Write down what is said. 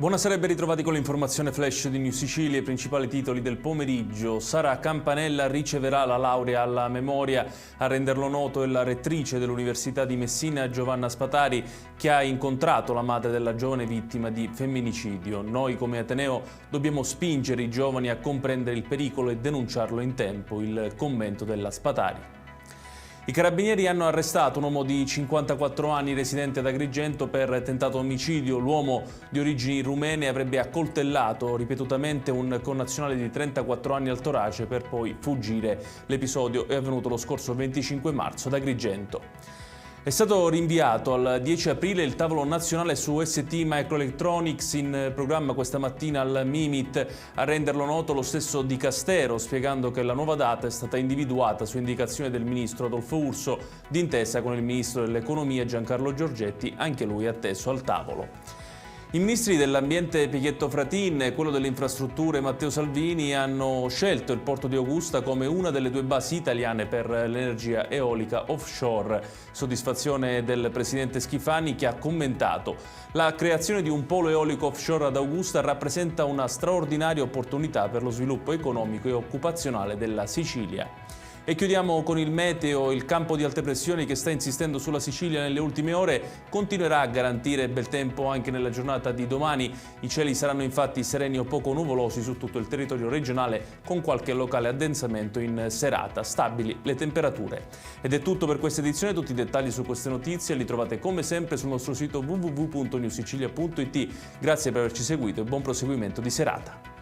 Buonasera e ben ritrovati con l'informazione flash di News Sicilia. I principali titoli del pomeriggio. Sara Campanella riceverà la laurea alla memoria. A renderlo noto è la rettrice dell'Università di Messina, Giovanna Spatari, che ha incontrato la madre della giovane vittima di femminicidio. Noi come Ateneo dobbiamo spingere i giovani a comprendere il pericolo e denunciarlo in tempo. Il commento della Spatari. I carabinieri hanno arrestato un uomo di 54 anni residente ad Agrigento per tentato omicidio. L'uomo di origini rumene avrebbe accoltellato ripetutamente un connazionale di 34 anni al torace per poi fuggire. L'episodio è avvenuto lo scorso 25 marzo ad Agrigento. È stato rinviato al 10 aprile il tavolo nazionale su ST Microelectronics, in programma questa mattina al Mimit. A renderlo noto lo stesso Dicastero, spiegando che la nuova data è stata individuata su indicazione del ministro Adolfo Urso, d'intesa con il ministro dell'Economia Giancarlo Giorgetti, anche lui atteso al tavolo. I ministri dell'Ambiente Pichetto Fratin e quello delle Infrastrutture Matteo Salvini hanno scelto il porto di Augusta come una delle due basi italiane per l'energia eolica offshore. Soddisfazione del presidente Schifani, che ha commentato: la creazione di un polo eolico offshore ad Augusta rappresenta una straordinaria opportunità per lo sviluppo economico e occupazionale della Sicilia. E chiudiamo con il meteo. Il campo di alte pressioni che sta insistendo sulla Sicilia nelle ultime ore continuerà a garantire bel tempo anche nella giornata di domani. I cieli saranno infatti sereni o poco nuvolosi su tutto il territorio regionale, con qualche locale addensamento in serata. Stabili le temperature. Ed è tutto per questa edizione. Tutti i dettagli su queste notizie li trovate come sempre sul nostro sito www.newsicilia.it. Grazie per averci seguito e buon proseguimento di serata.